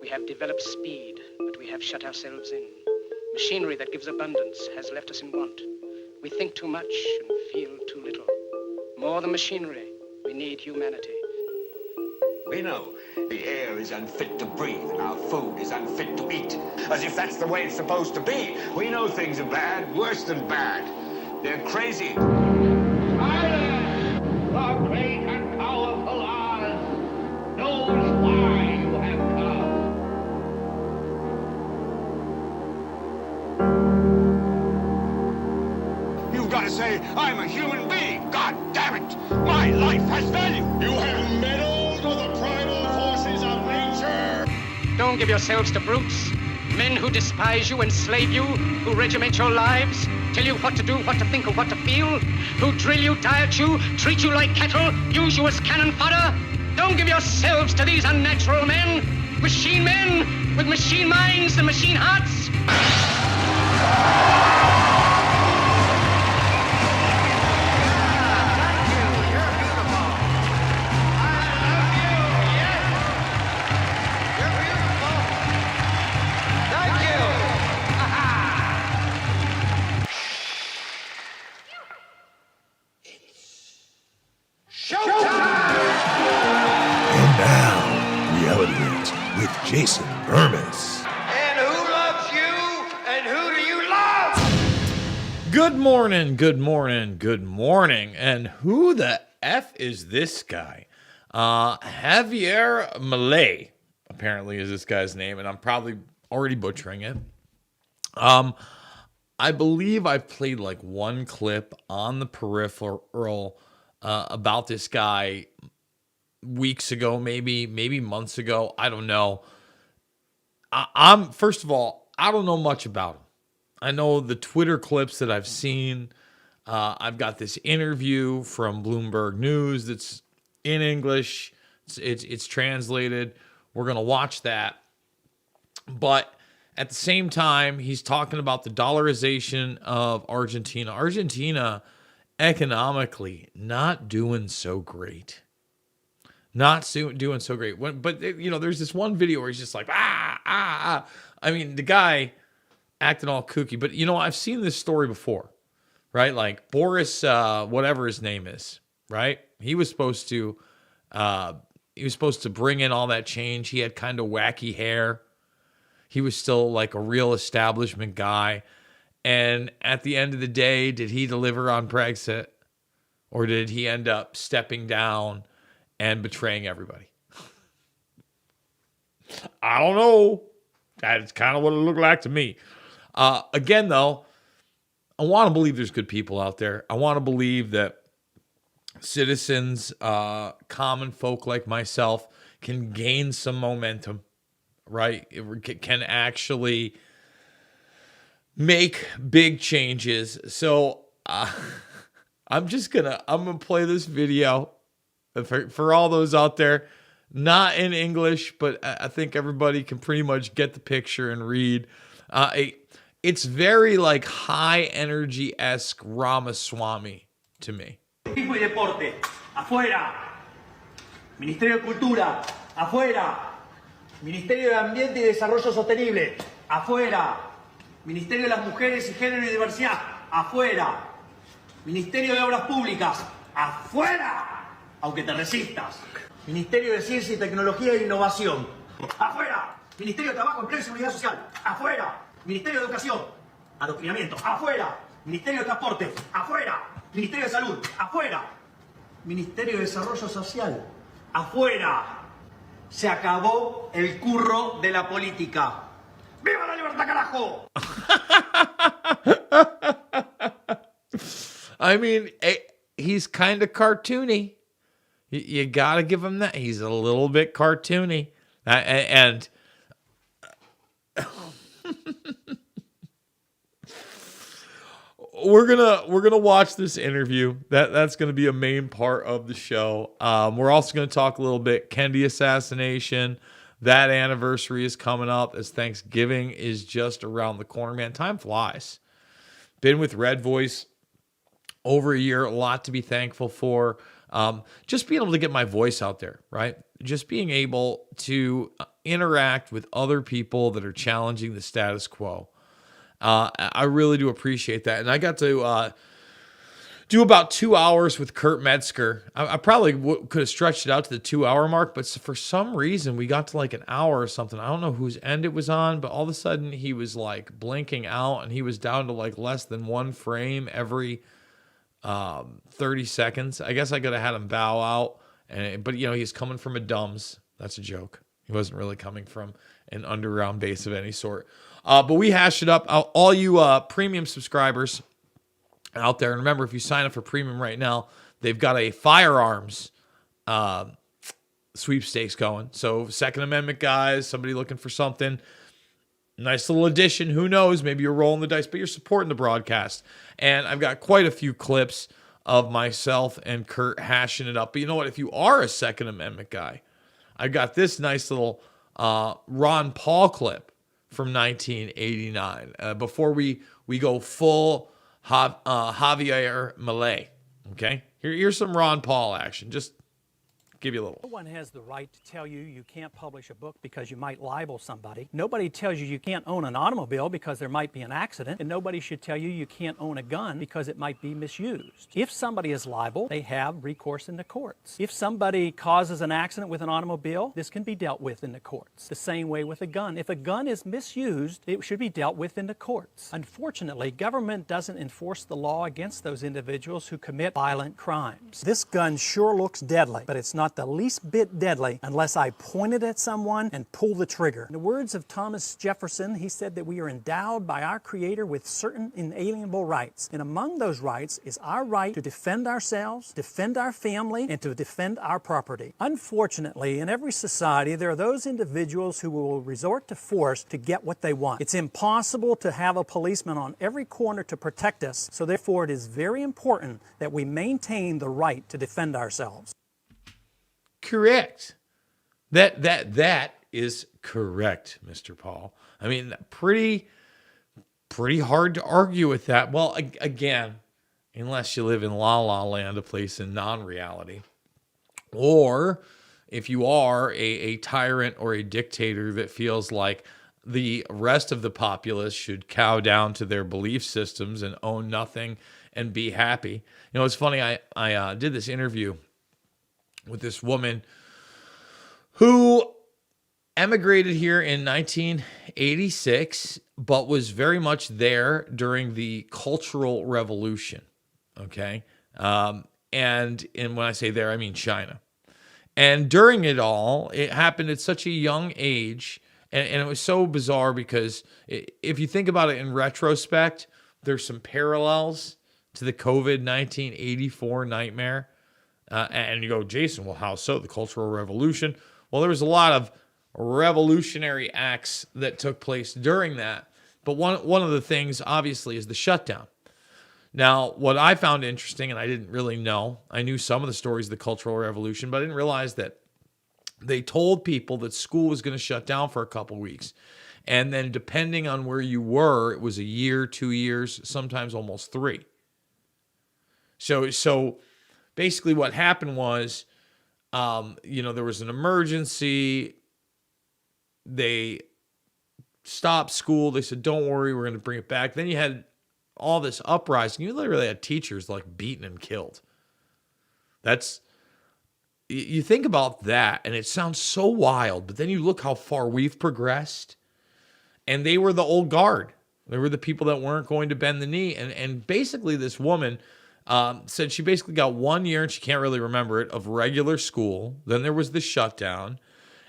We have developed speed, but we have shut ourselves in. Machinery that gives abundance has left us in want. We think too much and feel too little. More than machinery, we need humanity. We know the air is unfit to breathe and our food is unfit to eat. As if that's the way it's supposed to be. We know things are bad, worse than bad. They're crazy. Silence! The great and powerful Oz knows why you have come. You've got to say, I'm a human being. God damn it. My life has value. You have meddled with the primal forces of nature. Don't give yourselves to brutes. Men who despise you, enslave you, who regiment your lives, tell you what to do, what to think, or what to feel, who drill you, diet you, treat you like cattle, use you as cannon fodder. Don't give yourselves to these unnatural men with machine minds and machine hearts. With Jason Bermas. And who loves you? And who do you love? Good morning, good morning, good morning. And who the F is this guy? Javier Milei, apparently is this guy's name, and I'm probably already butchering it. I believe I've played like one clip on the peripheral about this guy weeks ago, maybe months ago. I don't know. I'm first of all, I don't know much about him. I know the Twitter clips that I've seen. I've got this interview from Bloomberg News that's in English. It's translated. We're gonna watch that. But at the same time, he's talking about the dollarization of Argentina. Argentina, economically, not doing so great. Not doing so great. But, you know, there's this one video where he's just like, I mean, the guy acting all kooky. But, you know, I've seen this story before, right? Like Boris, whatever his name is, right? He was supposed to bring in all that change. He had kind of wacky hair. He was still like a real establishment guy. And at the end of the day, did he deliver on Brexit? Or did he end up stepping down and betraying everybody? I don't know. That's kind of what it looked like to me. Again, though, I want to believe there's good people out there. I want to believe that citizens, common folk like myself, can gain some momentum, right? It can actually make big changes. So I'm gonna play this video. For all those out there, not in English, but I think everybody can pretty much get the picture and read. It's very like high energy-esque Ramaswamy to me. Turismo y deporte, afuera. Ministerio de Cultura, afuera. Ministerio de Ambiente y Desarrollo Sostenible, afuera. Ministerio de las Mujeres y Género y Diversidad, afuera. Ministerio de Obras Públicas, afuera. Aunque te resistas. Ministerio de Ciencia y Tecnología e Innovación, afuera. Ministerio de Trabajo, Empleo y Seguridad Social, afuera. Ministerio de Educación, Adoctrinamiento, afuera. Ministerio de Transporte, afuera. Ministerio de Salud, afuera. Ministerio de Desarrollo Social, afuera. Se acabó el curro de la política. ¡Viva la libertad, carajo! I mean, he's kind of cartoony. You got to give him that. He's a little bit cartoony. And we're gonna watch this interview. That's gonna be a main part of the show. We're also gonna talk a little bit Kennedy assassination. That anniversary is coming up as Thanksgiving is just around the corner. Man, time flies. Been with Red Voice over a year. A lot to be thankful for. Just being able to get my voice out there, right? just being able to interact with other people that are challenging the status quo. I really do appreciate that. And I got to do about 2 hours with Kurt Metzger. I probably could have stretched it out to the 2 hour mark, but for some reason we got to like an hour or something. I don't know whose end it was on, but all of a sudden he was like blinking out and he was down to like less than one frame every 30 seconds. I guess I could have had him bow out, but he's coming from a DUMS. That's a joke. He wasn't really coming from an underground base of any sort. But we hashed it up. All you premium subscribers out there, and remember, if you sign up for premium right now, they've got a firearms sweepstakes going. So Second Amendment guys, somebody looking for something, nice little addition. Who knows? Maybe you're rolling the dice, but you're supporting the broadcast. And I've got quite a few clips of myself and Kurt hashing it up. But you know what? If you are a Second Amendment guy, I got this nice little Ron Paul clip from 1989. Before we go full Javier Milei. Okay? Here's some Ron Paul action. Just give you a little. No one has the right to tell you you can't publish a book because you might libel somebody. Nobody tells you you can't own an automobile because there might be an accident. And nobody should tell you you can't own a gun because it might be misused. If somebody is liable, they have recourse in the courts. If somebody causes an accident with an automobile, this can be dealt with in the courts. The same way with a gun. If a gun is misused, it should be dealt with in the courts. Unfortunately, government doesn't enforce the law against those individuals who commit violent crimes. This gun sure looks deadly, but it's not the least bit deadly unless I point it at someone and pull the trigger. In the words of Thomas Jefferson, he said that we are endowed by our Creator with certain inalienable rights. And among those rights is our right to defend ourselves, defend our family, and to defend our property. Unfortunately, in every society, there are those individuals who will resort to force to get what they want. It's impossible to have a policeman on every corner to protect us, so therefore it is very important that we maintain the right to defend ourselves. Correct. That is correct, Mr. Paul. I mean, pretty hard to argue with that. Well, again, unless you live in La La Land, a place in non-reality, or if you are a tyrant or a dictator that feels like the rest of the populace should cow down to their belief systems and own nothing and be happy. You know, it's funny. I did this interview with this woman who emigrated here in 1986, but was very much there during the Cultural Revolution. Okay. And when I say there, I mean China. And during it all, it happened at such a young age. And it was so bizarre because if you think about it in retrospect, there's some parallels to the COVID-19 84 nightmare. And you go, Jason, well, how so? The Cultural Revolution? Well, there was a lot of revolutionary acts that took place during that. But one of the things, obviously, is the shutdown. Now, what I found interesting, and I didn't really know, I knew some of the stories of the Cultural Revolution, but I didn't realize that they told people that school was going to shut down for a couple weeks. And then depending on where you were, it was a year, 2 years, sometimes almost 3. So basically what happened was, there was an emergency. They stopped school. They said, don't worry, we're going to bring it back. Then you had all this uprising. You literally had teachers like beaten and killed. You think about that and it sounds so wild, but then you look how far we've progressed. And they were the old guard. They were the people that weren't going to bend the knee. And basically this woman said she basically got 1 year, and she can't really remember it, of regular school. Then there was the shutdown.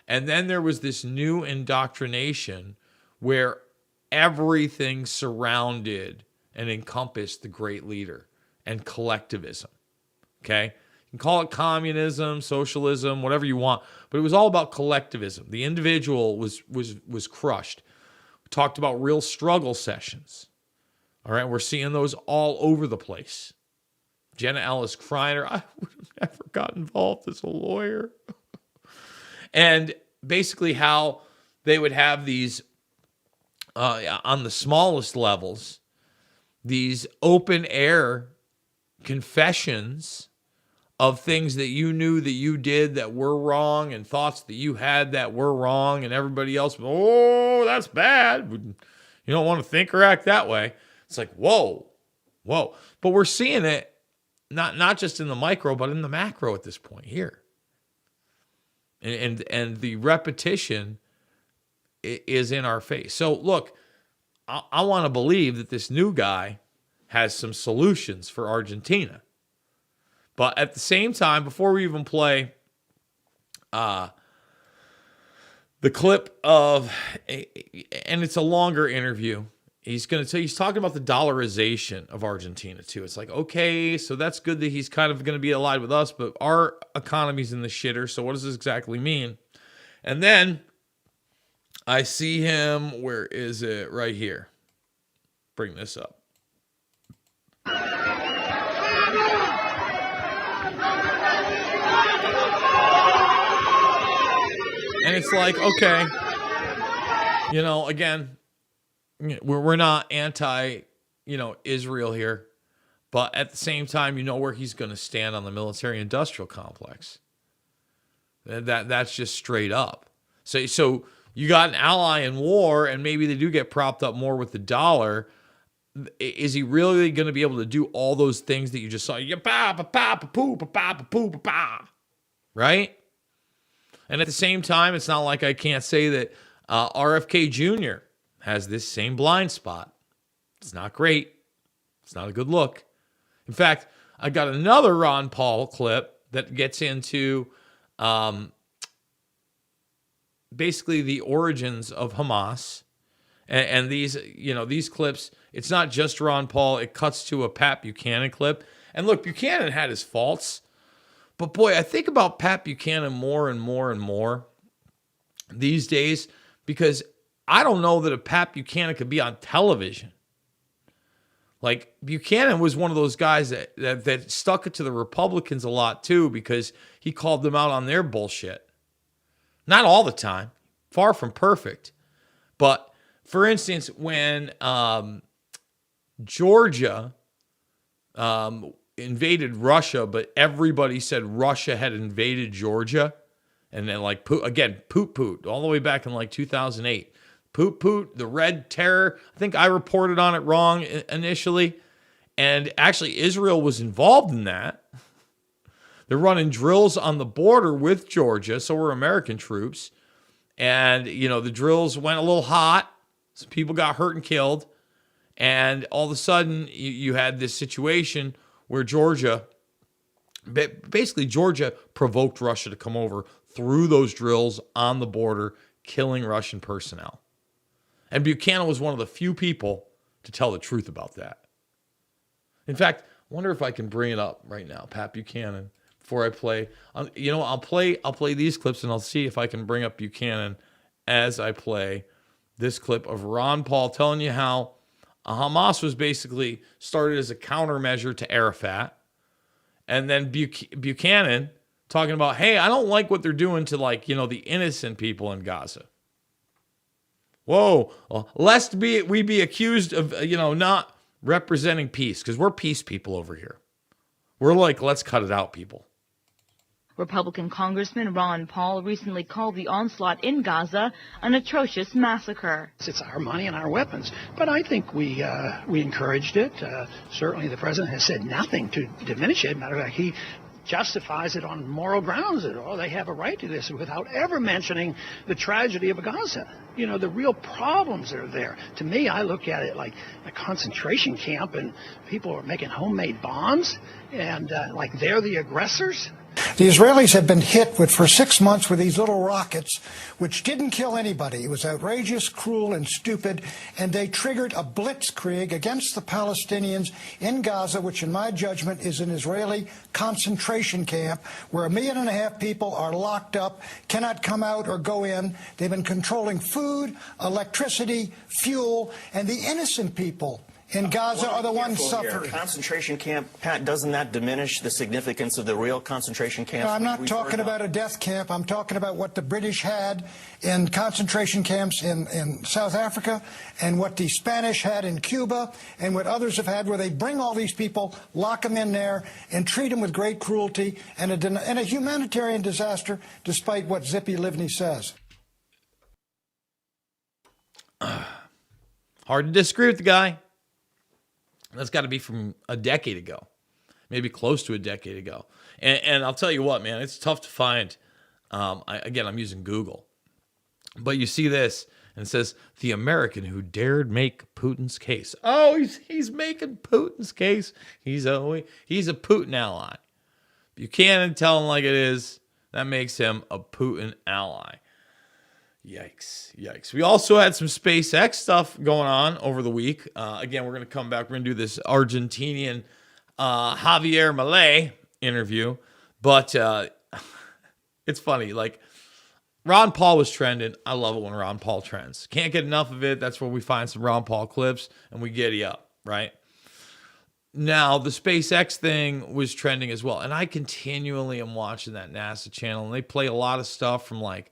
And then there was this new indoctrination where everything surrounded and encompassed the great leader and collectivism. Okay? You can call it communism, socialism, whatever you want, but it was all about collectivism. The individual was crushed. We talked about real struggle sessions. All right? We're seeing those all over the place. Jenna Ellis Kreiner, I would have never got involved as a lawyer. And basically how they would have these, on the smallest levels, these open air confessions of things that you knew that you did that were wrong and thoughts that you had that were wrong, and everybody else, oh, that's bad. You don't want to think or act that way. It's like, whoa. But we're seeing it not just in the micro, but in the macro at this point here. And the repetition is in our face. So look, I want to believe that this new guy has some solutions for Argentina. But at the same time, before we even play the clip of, and it's a longer interview, he's talking about the dollarization of Argentina too. It's like, okay, so that's good that he's kind of going to be allied with us, but our economy's in the shitter. So what does this exactly mean? And then I see him, where is it? Right here. Bring this up. And it's like, okay, again, we're not anti, Israel here, but at the same time, where he's going to stand on the military-industrial complex. That's just straight up. So you got an ally in war, and maybe they do get propped up more with the dollar. Is he really going to be able to do all those things that you just saw? Right? And at the same time, it's not like I can't say that RFK Jr. has this same blind spot. It's not great. It's not a good look. In fact, I got another Ron Paul clip that gets into basically the origins of Hamas. And these clips, it's not just Ron Paul. It cuts to a Pat Buchanan clip. And look, Buchanan had his faults. But boy, I think about Pat Buchanan more and more and more these days, because I don't know that a Pat Buchanan could be on television. Like, Buchanan was one of those guys that stuck it to the Republicans a lot too, because he called them out on their bullshit. Not all the time, far from perfect. But for instance, when Georgia invaded Russia, but everybody said Russia had invaded Georgia. And then Poot, all the way back in 2008. Poot, the Red Terror. I think I reported on it wrong initially. And actually, Israel was involved in that. They're running drills on the border with Georgia. So were American troops. And, the drills went a little hot. Some people got hurt and killed. And all of a sudden, you had this situation where Georgia provoked Russia to come over through those drills on the border, killing Russian personnel. And Buchanan was one of the few people to tell the truth about that. In fact, I wonder if I can bring it up right now, Pat Buchanan, before I play. I'll play these clips, and I'll see if I can bring up Buchanan as I play this clip of Ron Paul telling you how Hamas was basically started as a countermeasure to Arafat. And then Buchanan talking about, hey, I don't like what they're doing to the innocent people in Gaza. Whoa, lest we be accused of, not representing peace, because we're peace people over here. We're like, let's cut it out, people. Republican Congressman Ron Paul recently called the onslaught in Gaza an atrocious massacre. It's our money and our weapons, but I think we encouraged it. Certainly the president has said nothing to diminish it. Matter of fact, he justifies it on moral grounds. They have a right to this, without ever mentioning the tragedy of Gaza. The real problems that are there. To me, I look at it like a concentration camp, and people are making homemade bombs, and they're the aggressors. The Israelis have been hit for 6 months with these little rockets, which didn't kill anybody. It was outrageous, cruel, and stupid, and they triggered a blitzkrieg against the Palestinians in Gaza, which in my judgment is an Israeli concentration camp where 1.5 million people are locked up, cannot come out or go in. They've been controlling food, electricity, fuel, and the innocent people in Gaza are the ones suffering. Concentration camp, Pat, doesn't that diminish the significance of the real concentration camps? No, I'm not talking about a death camp. I'm talking about what the British had in concentration camps in South Africa and what the Spanish had in Cuba and what others have had, where they bring all these people, lock them in there, and treat them with great cruelty and a humanitarian disaster, despite what Zippy Livni says. Hard to disagree with the guy. That's got to be from a decade ago, maybe close to a decade ago. And I'll tell you what, man, it's tough to find. I'm using Google. But you see this, and it says, the American who dared make Putin's case. Oh, he's making Putin's case. He's a Putin ally. Buchanan tell him like it is. That makes him a Putin ally. Yikes. We also had some SpaceX stuff going on over the week. Again, we're going to come back. We're going to do this Argentinian Javier Milei interview. But it's funny. Like, Ron Paul was trending. I love it when Ron Paul trends. Can't get enough of it. That's where we find some Ron Paul clips and we giddy up, right? Now, the SpaceX thing was trending as well. And I continually am watching that NASA channel. And they play a lot of stuff from like,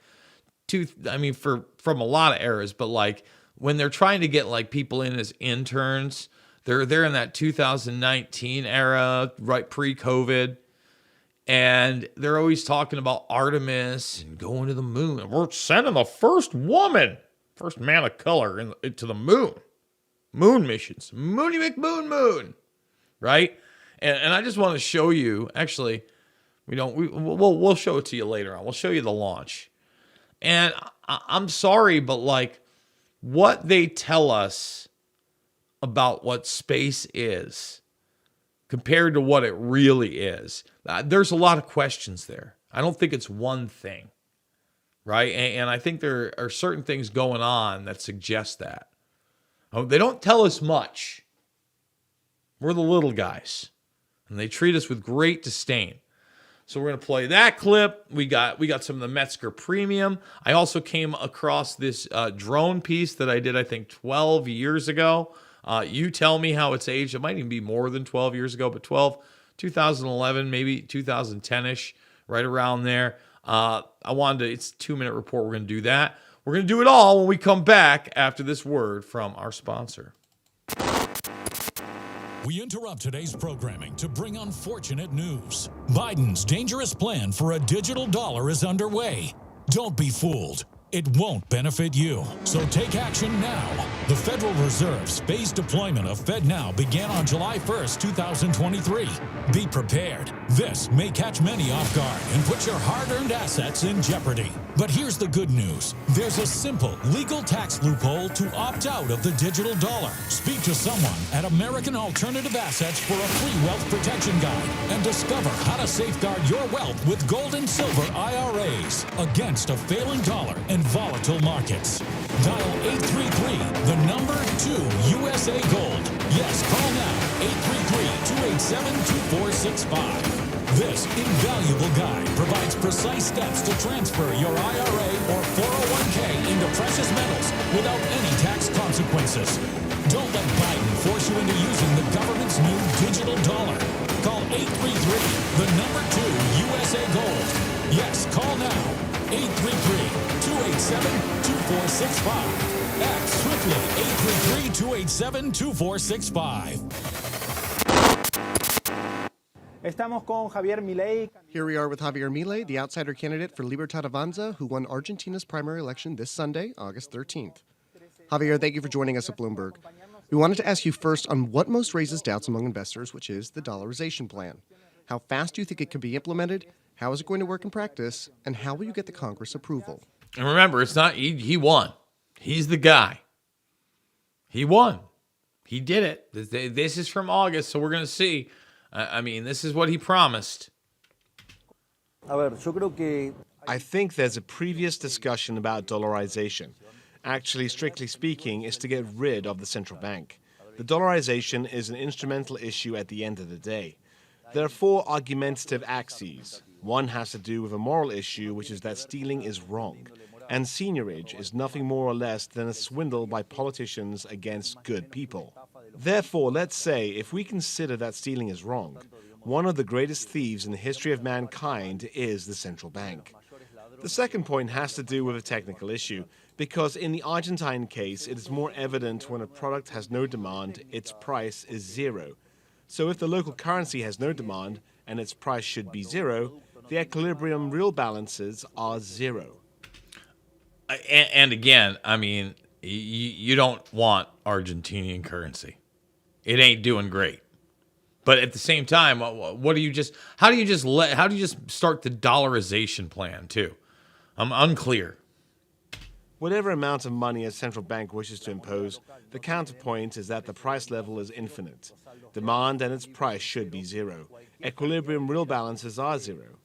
from a lot of eras, but like when they're trying to get like people in as interns, they're in that 2019 era, right pre-COVID, and they're always talking about Artemis and going to the moon. And we're sending the first man of color to the moon missions, Moony McMoon, right? And I just want to show you. Actually, we'll show it to you later on. We'll show you the launch. And I'm sorry, but like what they tell us about what space is compared to what it really is, there's a lot of questions there. I don't think it's one thing, right? And I think there are certain things going on that suggest that. They don't tell us much. We're the little guys, and they treat us with great disdain. So we're going to play that clip. We got some of the Metzger Premium. I also came across this drone piece that I did, I think, 12 years ago. You tell me how it's aged. It might even be more than 12 years ago, but 2011, maybe 2010-ish, right around there. It's a 2-minute report. We're going to do that. We're going to do it all when we come back after this word from our sponsor. We interrupt today's programming to bring unfortunate news. Biden's dangerous plan for a digital dollar is underway. Don't be fooled. It won't benefit you. So take action now. The Federal Reserve's phased deployment of FedNow began on July 1st, 2023. Be prepared. This may catch many off guard and put your hard-earned assets in jeopardy. But here's the good news. There's a simple legal tax loophole to opt out of the digital dollar. Speak to someone at American Alternative Assets for a free wealth protection guide and discover how to safeguard your wealth with gold and silver IRAs against a failing dollar and volatile markets. Dial 833, the number 2 USA Gold. Yes, call now, 833-287-2465. This invaluable guide provides precise steps to transfer your IRA or 401k into precious metals without any tax consequences. Don't let Biden force you into using the government's new digital dollar. Call 833, the number 2 USA Gold. Yes, call now, 833-287-2465. Act swiftly, 833-287-2465. Here we are with Javier Milei, the outsider candidate for Libertad Avanza, who won Argentina's primary election this Sunday, August 13th. Javier, thank you for joining us at Bloomberg. We wanted to ask you first on what most raises doubts among investors, which is the dollarization plan. How fast do you think it can be implemented? How is it going to work in practice? And how will you get the Congress approval? And remember, it's not he won. He's the guy. He won. He did it. This is from August, so we're going to see. I mean, this is what he promised. I think there's a previous discussion about dollarization. Actually, strictly speaking, is to get rid of the central bank. The dollarization is an instrumental issue at the end of the day. There are 4 argumentative axes. One has to do with a moral issue, which is that stealing is wrong. And seigniorage is nothing more or less than a swindle by politicians against good people. Therefore, let's say if we consider that stealing is wrong, one of the greatest thieves in the history of mankind is the central bank. The second point has to do with a technical issue, because in the Argentine case, it is more evident when a product has no demand, its price is zero. So if the local currency has no demand and its price should be zero, the equilibrium real balances are zero. And again, I mean, you don't want Argentinian currency. It ain't doing great. But at the same time, how do you just start the dollarization plan too? I'm unclear. Whatever amount of money a central bank wishes to impose, the counterpoint is that the price level is infinite. Demand and its price should be zero. Equilibrium real balances are zero.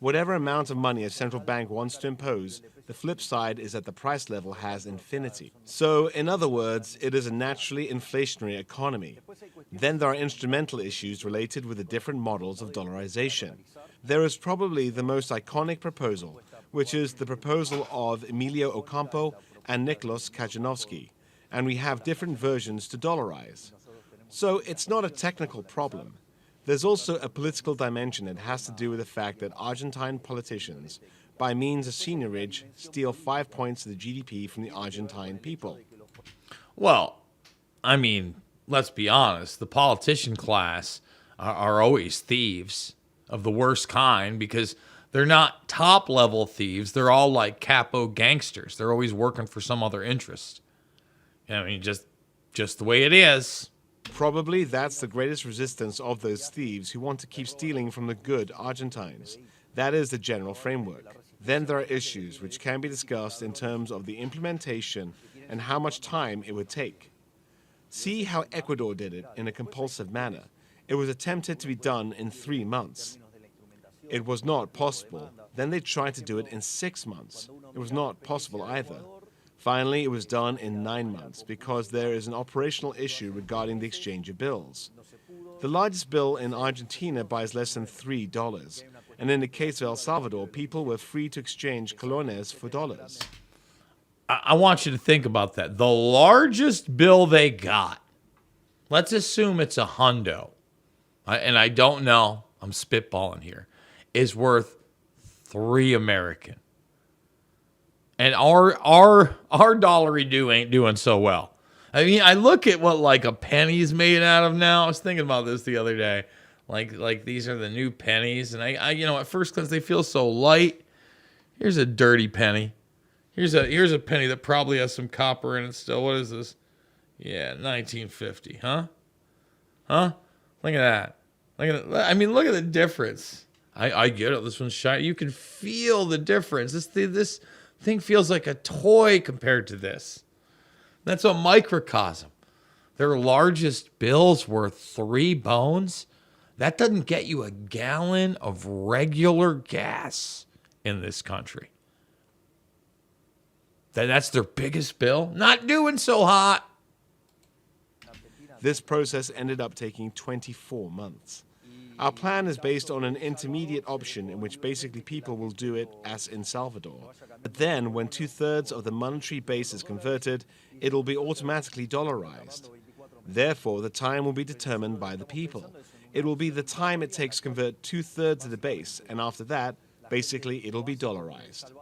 Whatever amount of money a central bank wants to impose, the flip side is that the price level has infinity. So, in other words, it is a naturally inflationary economy. Then there are instrumental issues related with the different models of dollarization. There is probably the most iconic proposal, which is the proposal of Emilio Ocampo and Nicholas Kajanowski, and we have different versions to dollarize. So it's not a technical problem. There's also a political dimension that has to do with the fact that Argentine politicians, by means of seigniorage, steal 5 points of the GDP from the Argentine people. Well, I mean, let's be honest. The politician class are always thieves of the worst kind because they're not top-level thieves. They're all like capo gangsters. They're always working for some other interest. I mean, just the way it is. Probably that's the greatest resistance of those thieves who want to keep stealing from the good Argentines. That is the general framework. Then there are issues which can be discussed in terms of the implementation and how much time it would take. See how Ecuador did it in a compulsive manner. It was attempted to be done in 3 months. It was not possible. Then they tried to do it in 6 months. It was not possible either. Finally, it was done in 9 months because there is an operational issue regarding the exchange of bills. The largest bill in Argentina buys less than $3, and in the case of El Salvador, people were free to exchange colones for dollars. I want you to think about that. The largest bill they got, let's assume it's a hundo, and I don't know, I'm spitballing here, is worth $3 American. And our dollary ain't doing so well. I mean, I look at what like a penny's made out of now. I was thinking about this the other day. Like these are the new pennies, and I at first glance they feel so light. Here's a dirty penny. Here's a penny that probably has some copper in it still. What is this? Yeah, 1950, huh? Huh? Look at that. I mean, look at the difference. I get it. This one's shiny. You can feel the difference. This thing feels like a toy compared to this. That's a microcosm. Their largest bill's worth 3 bones. That doesn't get you a gallon of regular gas in this country. That's their biggest bill. Not doing so hot. This process ended up taking 24 months. Our plan is based on an intermediate option in which basically people will do it as in Salvador. But then, when 2/3 of the monetary base is converted, it'll be automatically dollarized. Therefore, the time will be determined by the people. It will be the time it takes to convert 2/3 of the base, and after that, basically, it'll be dollarized.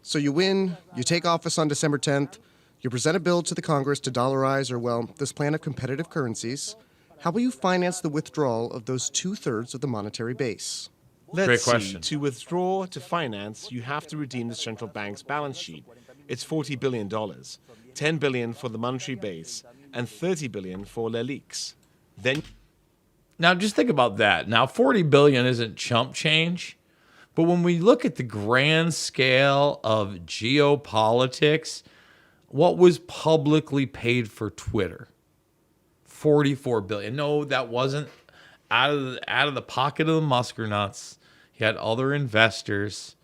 So you win, you take office on December 10th, you present a bill to the Congress to dollarize, or well, this plan of competitive currencies. How will you finance the withdrawal of those 2/3 of the monetary base? Let's see. To withdraw to finance, you have to redeem the central bank's balance sheet. It's $40 billion, $10 billion for the monetary base, and $30 billion for LELIQs. Then, now just think about that. Now, $40 billion isn't chump change, but when we look at the grand scale of geopolitics, what was publicly paid for Twitter? $44 billion. No, that wasn't out of the pocket of the Muskernuts. He had other investors.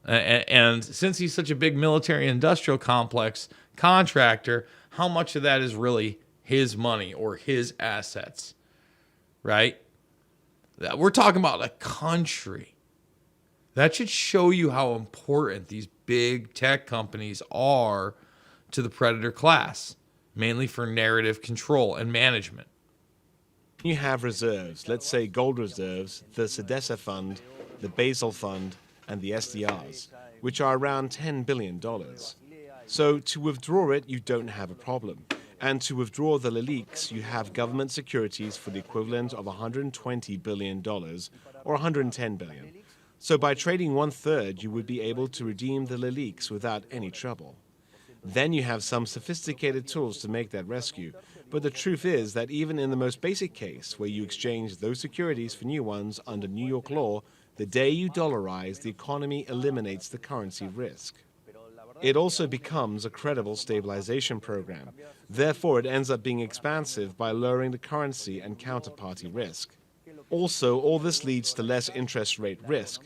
And since he's such a big military industrial complex contractor, how much of that is really his money or his assets? Right? We're talking about a country. That should show you how important these big tech companies are to the predator class. mainly for narrative control and management. You have reserves, let's say gold reserves, the Sedesa Fund, the Basel Fund, and the SDRs, which are around $10 billion. So to withdraw it, you don't have a problem. And to withdraw the LELIQs, you have government securities for the equivalent of $120 billion or $110 billion. So by trading 1/3, you would be able to redeem the LELIQs without any trouble. Then you have some sophisticated tools to make that rescue. But the truth is that even in the most basic case, where you exchange those securities for new ones under New York law, the day you dollarize, the economy eliminates the currency risk. It also becomes a credible stabilization program. Therefore, it ends up being expansive by lowering the currency and counterparty risk. Also, all this leads to less interest rate risk.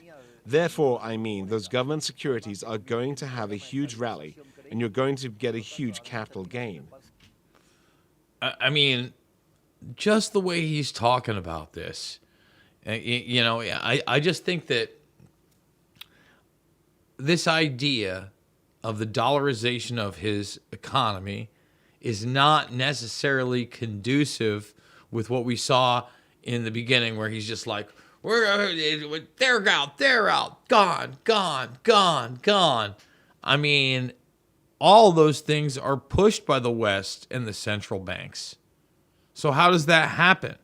Therefore, those government securities are going to have a huge rally, and you're going to get a huge capital gain. I mean, just the way he's talking about this, I just think that this idea of the dollarization of his economy is not necessarily conducive with what we saw in the beginning, where he's just like, they're out, gone. I mean, all those things are pushed by the West and the central banks. So how does that happen?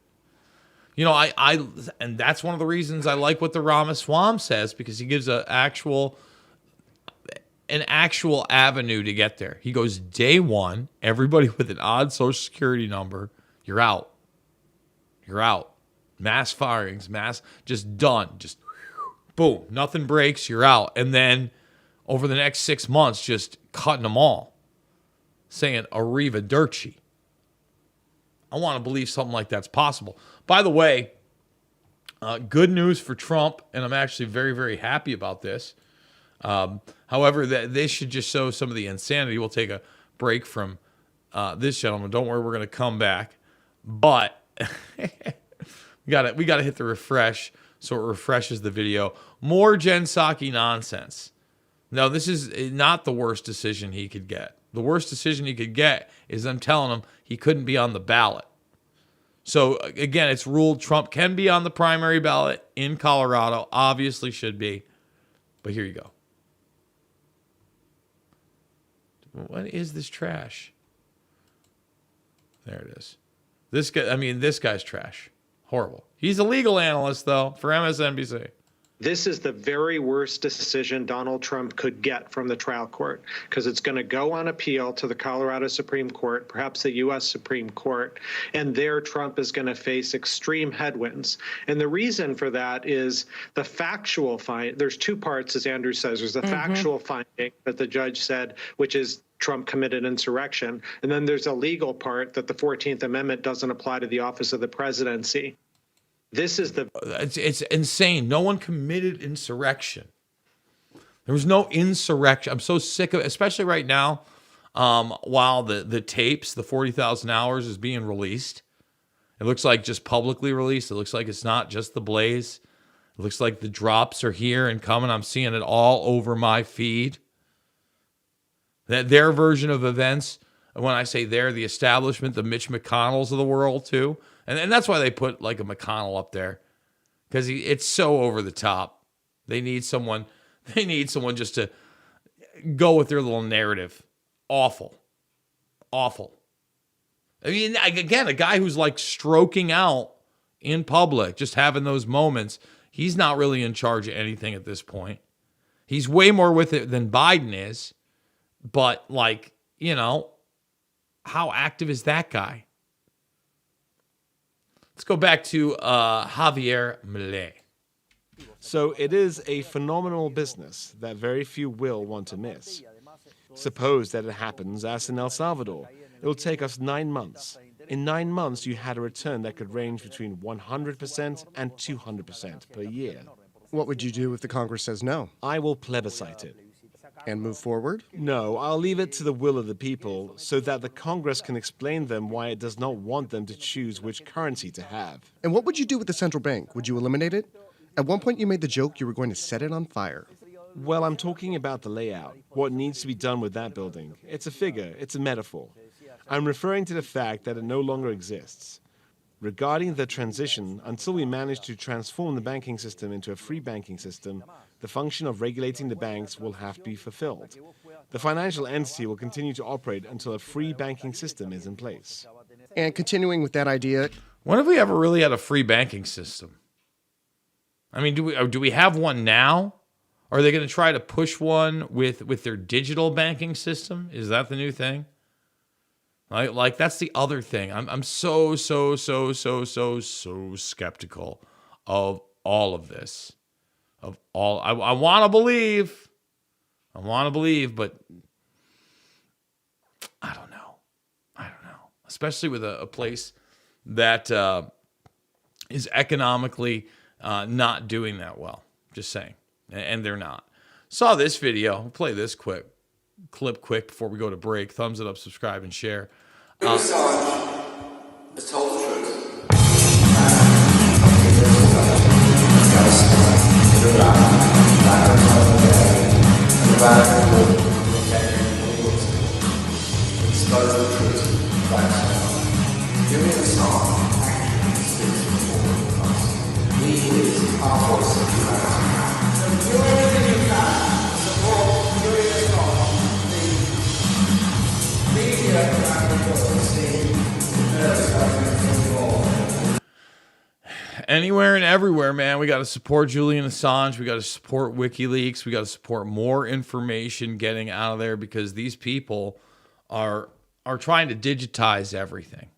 And that's one of the reasons I like what the Ramaswamy says, because he gives an actual avenue to get there. He goes, day one, everybody with an odd social security number, you're out. Mass firings, just done. Just boom, nothing breaks, you're out. And then over the next 6 months, just cutting them all, saying arrivederci. I want to believe something like that's possible. By the way, good news for Trump, and I'm actually very, very happy about this. However, this should just show some of the insanity. We'll take a break from this gentleman. Don't worry, we're going to come back. But we got to hit the refresh so it refreshes the video. More Jen Psaki nonsense. No, this is not the worst decision he could get. The worst decision he could get is them telling him he couldn't be on the ballot. So, again, it's ruled Trump can be on the primary ballot in Colorado. Obviously should be. But here you go. What is this trash? There it is. This guy's trash. Horrible. He's a legal analyst, though, for MSNBC. This is the very worst decision Donald Trump could get from the trial court, because it's going to go on appeal to the Colorado Supreme Court, perhaps the U.S. Supreme Court, and there Trump is going to face extreme headwinds. And the reason for that is the factual there's two parts, as Andrew says. There's the factual finding that the judge said, which is Trump committed insurrection. And then there's a legal part that the 14th Amendment doesn't apply to the office of the presidency. This is it's insane. No one committed insurrection. There was no insurrection. I'm so sick of it, especially right now, while the tapes, the 40,000 hours is being released. It looks like just publicly released. It looks like it's not just the Blaze. It looks like the drops are here and coming. I'm seeing it all over my feed. That their version of events, when I say they're the establishment, the Mitch McConnells of the world too. And that's why they put like a McConnell up there, because it's so over the top. They need someone just to go with their little narrative. Awful. I mean, again, a guy who's like stroking out in public, just having those moments. He's not really in charge of anything at this point. He's way more with it than Biden is. But how active is that guy? Let's go back to Javier Milei. So it is a phenomenal business that very few will want to miss. Suppose that it happens as in El Salvador. It will take us 9 months. In 9 months, you had a return that could range between 100% and 200% per year. What would you do if the Congress says no? I will plebiscite it. And move forward? No, I'll leave it to the will of the people so that the Congress can explain them why it does not want them to choose which currency to have. And what would you do with the central bank? Would you eliminate it? At one point you made the joke you were going to set it on fire. Well, I'm talking about the layout, what needs to be done with that building. It's a figure, it's a metaphor. I'm referring to the fact that it no longer exists. Regarding the transition, until we manage to transform the banking system into a free banking system, the function of regulating the banks will have to be fulfilled. The financial entity will continue to operate until a free banking system is in place. And continuing with that idea, when have we ever really had a free banking system? I mean, do we have one now? Are they going to try to push one with their digital banking system? Is that the new thing? Like that's the other thing. I'm so skeptical of all of this. I want to believe. But I don't know. Especially with a place that is economically not doing that well. Just saying. And they're not. Saw this video. I'll play this clip quick before we go to break. Thumbs it up, subscribe, and share. Assange has told the truth. Expose the truth. Julian Assange actually speaks for us. He is our voice of humanity. So do everything you can to support Julian Assange, the media and anywhere and everywhere, man. We got to support Julian Assange. We got to support WikiLeaks. We got to support more information getting out of there because these people are trying to digitize everything.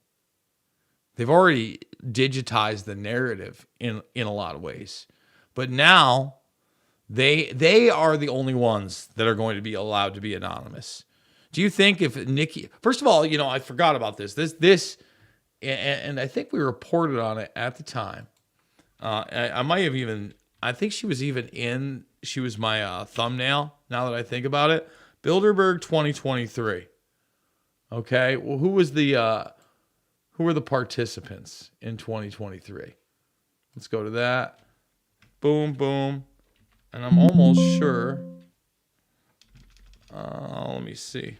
They've already digitized the narrative in a lot of ways. But now they are the only ones that are going to be allowed to be anonymous. Do you think if Nikki, first of all, I forgot about this, and I think we reported on it at the time. I might have even, I think she was my thumbnail now that I think about it. Bilderberg 2023. Okay. Well, who were the participants in 2023? Let's go to that. Boom, boom. And I'm almost sure. Let me see.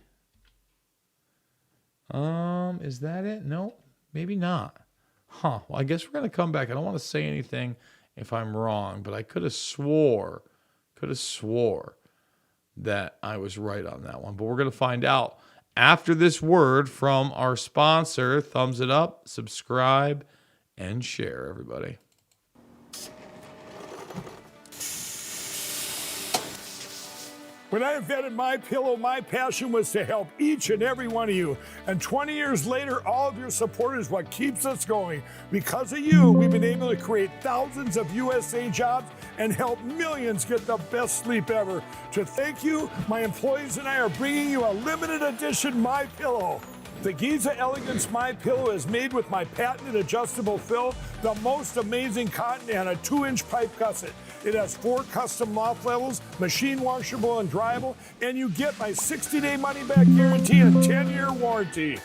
Is that it? No, maybe not. Well, I guess we're going to come back. I don't want to say anything if I'm wrong, but I could have swore that I was right on that one. But we're going to find out after this word from our sponsor. Thumbs it up, subscribe, and share, everybody. When I invented MyPillow, my passion was to help each and every one of you. And 20 years later, all of your support is what keeps us going. Because of you, we've been able to create thousands of USA jobs and help millions get the best sleep ever. To thank you, my employees and I are bringing you a limited edition MyPillow. The Giza Elegance MyPillow is made with my patented adjustable fill, the most amazing cotton, and a 2-inch pipe gusset. It has 4 custom loft levels, machine washable and dryable, and you get my 60-day money-back guarantee and 10-year warranty.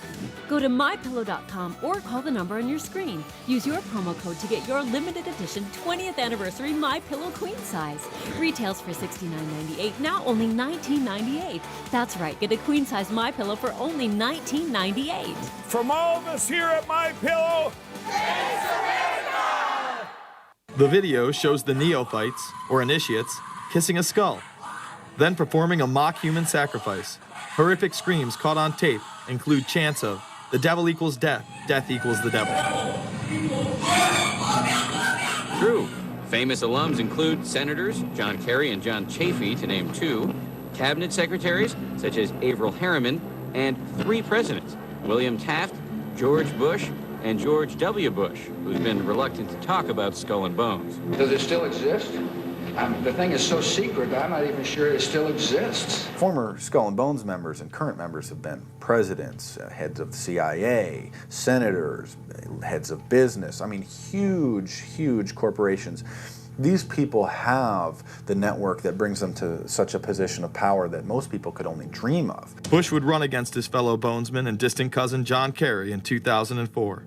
Go to MyPillow.com or call the number on your screen. Use your promo code to get your limited edition 20th anniversary MyPillow queen size. Retails for $69.98, now only $19.98. That's right, get a queen size MyPillow for only $19.98. From all of us here at MyPillow, the video shows the neophytes, or initiates, kissing a skull, then performing a mock human sacrifice. Horrific screams caught on tape include chants of, "The devil equals death, death equals the devil." True. Famous alums include Senators John Kerry and John Chafee, to name 2, cabinet secretaries such as Averell Harriman, and 3 presidents, William Taft, George Bush, and George W. Bush, who's been reluctant to talk about Skull and Bones. Does it still exist? The thing is so secret, I'm not even sure it still exists. Former Skull and Bones members and current members have been presidents, heads of the CIA, senators, heads of business. I mean, huge corporations. These people have the network that brings them to such a position of power that most people could only dream of. Bush would run against his fellow bonesman and distant cousin John Kerry in 2004.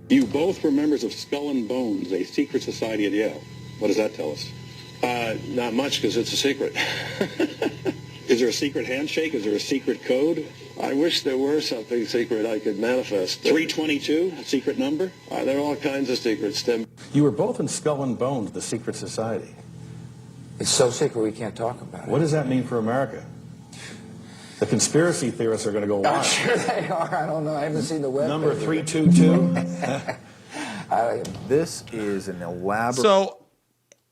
You both were members of Skull and Bones, a secret society at Yale. What does that tell us? Not much, because it's a secret. Is there a secret handshake? Is there a secret code? I wish there were something secret I could manifest. 322, a secret number? There are all kinds of secrets, Tim. You were both in Skull and Bones, the secret society. It's so secret we can't talk about it. What does that mean for America? The conspiracy theorists are going to go wild. I'm sure they are. I don't know. I haven't seen the web. Number 322. This is an elaborate. So,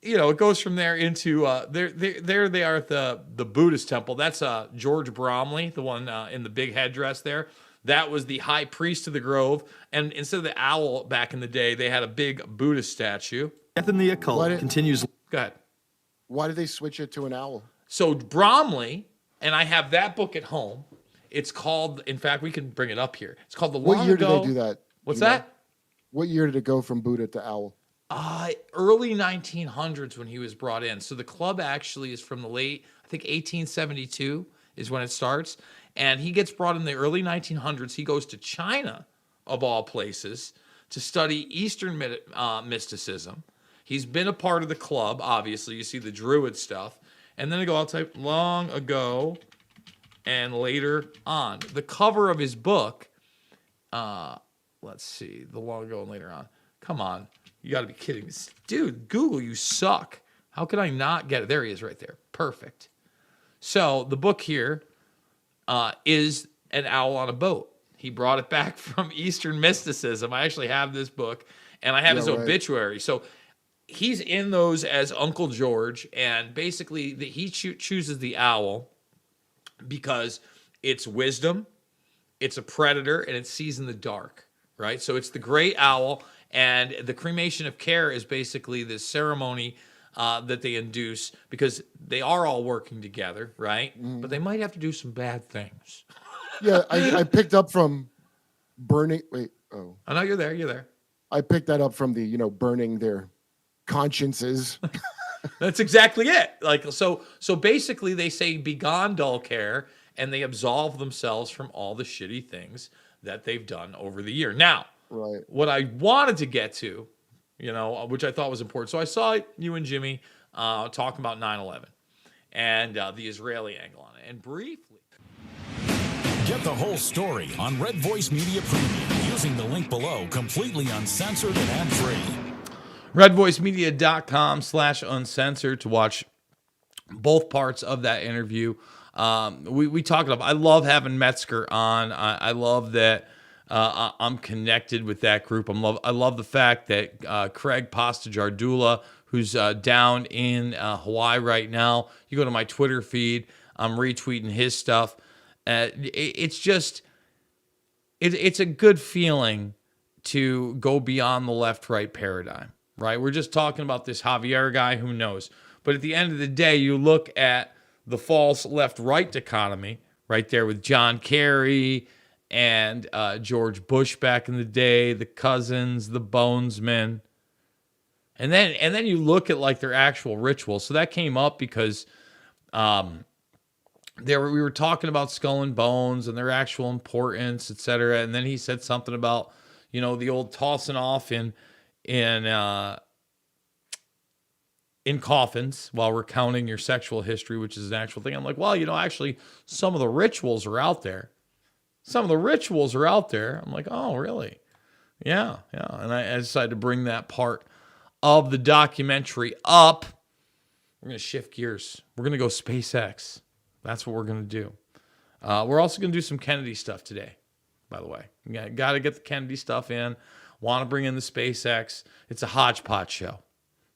it goes from there into there they are at the Buddhist temple. That's George Bromley, the one in the big headdress there. That was the high priest of the grove. And instead of the owl back in the day, they had a big Buddhist statue. Death in the Occult continues. Go ahead. Why did they switch it to an owl? So Bromley, and I have that book at home. It's called, in fact, we can bring it up here. It's called The Long What year Ago. did they do that? What's Do you know? that? What year did it go from Buddha to owl? Early 1900s when he was brought in. So the club actually is from the late, I think 1872 is when it starts. And he gets brought in the early 1900s. He goes to China, of all places, to study Eastern mysticism. He's been a part of the club, obviously. You see the Druid stuff. And then I'll type long ago and later on. The cover of his book, let's see, the long ago and later on. Come on. You got to be kidding me. Dude, Google, you suck. How could I not get it? There he is right there. Perfect. So the book here is an owl on a boat. He brought it back from Eastern mysticism. I actually have this book, and I have his obituary. So he's in those as Uncle George, and basically he chooses the owl because it's wisdom, it's a predator, and it sees in the dark, right? So it's the great owl. And the cremation of care is basically this ceremony that they induce because they are all working together, right? But they might have to do some bad things. Yeah, I picked up from burning. Wait, oh. I know you're there. You're there. I picked that up from the, burning their consciences. That's exactly it. So basically they say, begone dull care, and they absolve themselves from all the shitty things that they've done over the year. Now, right. What I wanted to get to, which I thought was important. So I saw you and Jimmy talking about 9/11 and the Israeli angle on it. And briefly. Get the whole story on Red Voice Media Premium using the link below, completely uncensored and ad-free. redvoicemedia.com/uncensored to watch both parts of that interview. We talked about, I love having Metzger on. I love that I'm connected with that group. I love the fact that Craig Pasta-Jardula, who's down in Hawaii right now, you go to my Twitter feed, I'm retweeting his stuff. It's a good feeling to go beyond the left-right paradigm, right? We're just talking about this Javier guy, who knows? But at the end of the day, you look at the false left-right dichotomy right there with John Kerry and George Bush back in the day, the Cousins, the Bonesmen. And then you look at like their actual rituals. So that came up because we were talking about Skull and Bones and their actual importance, etc. And then he said something about, the old tossing off in coffins while recounting your sexual history, which is an actual thing. I'm like, well, actually some of the rituals are out there. I'm like, oh, really? Yeah. And I decided to bring that part of the documentary up. We're going to shift gears. We're going to go SpaceX. That's what we're going to do. We're also going to do some Kennedy stuff today, by the way. Got to get the Kennedy stuff in. Want to bring in the SpaceX. It's a hodgepodge show.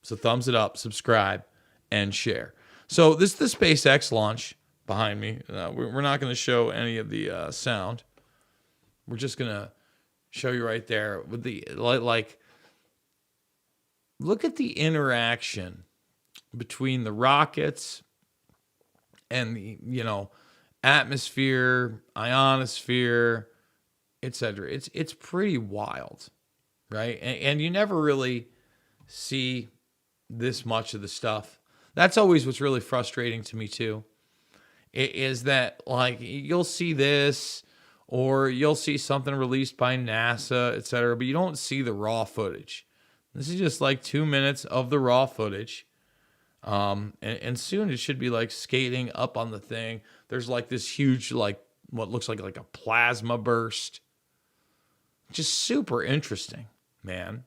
So thumbs it up, subscribe, and share. So this is the SpaceX launch behind me. We're not going to show any of the sound. We're just going to show you right there with the, look at the interaction between the rockets and the, atmosphere, ionosphere, etc. It's pretty wild, right? And you never really see this much of the stuff. That's always what's really frustrating to me too, is that you'll see this or you'll see something released by NASA, etc., but you don't see the raw footage. This is just 2 minutes of the raw footage. And soon it should be like skating up on the thing. There's like this huge, like what looks like a plasma burst. Just super interesting, man.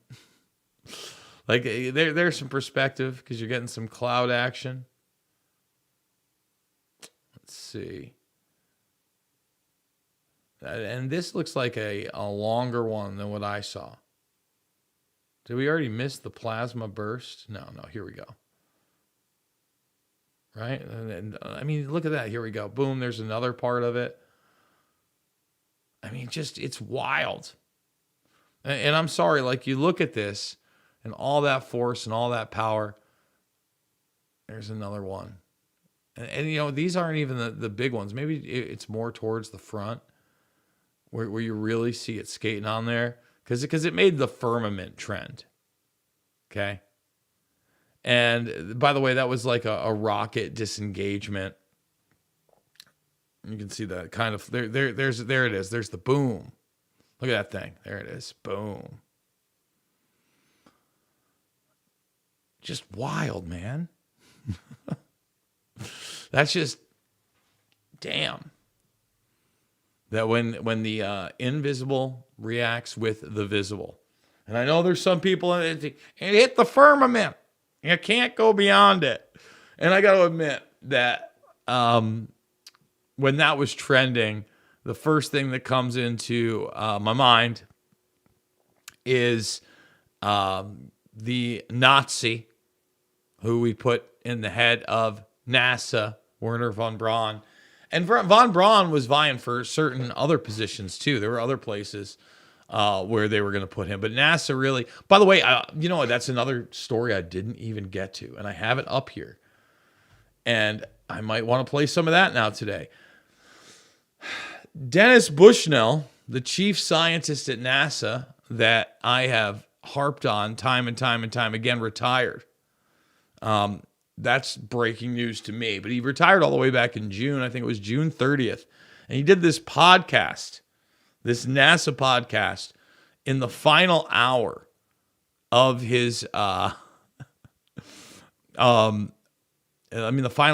Like there's some perspective because you're getting some cloud action. Let's see. And this looks like a longer one than what I saw. Did we already miss the plasma burst? No, here we go. Right? And I mean, look at that. Here we go. Boom, there's another part of it. I mean, it's wild. And I'm sorry, like you look at this and all that force and all that power. There's another one. And you know, these aren't even the big ones. Maybe it's more towards the front where you really see it skating on there. Because it made the firmament trend. Okay? And by the way, that was like a rocket disengagement. You can see that kind of there it is. There's the boom. Look at that thing. There it is. Boom. Just wild, man. That's just damn. That when the invisible reacts with the visible. And I know there's some people it hit the firmament. You can't go beyond it. And I got to admit that when that was trending, the first thing that comes into my mind is the Nazi who we put in the head of NASA, Werner von Braun. And von Braun was vying for certain other positions too. There were other places where they were going to put him. But NASA really, by the way, you know, that's another story I didn't even get to. And I have it up here. And I might want to play some of that now today. Dennis Bushnell, the chief scientist at NASA that I have harped on time and time and time again, retired. That's breaking news to me. But he retired all the way back in June. I think it was June 30th. And he did this podcast, this NASA podcast, in the final hour of his, the final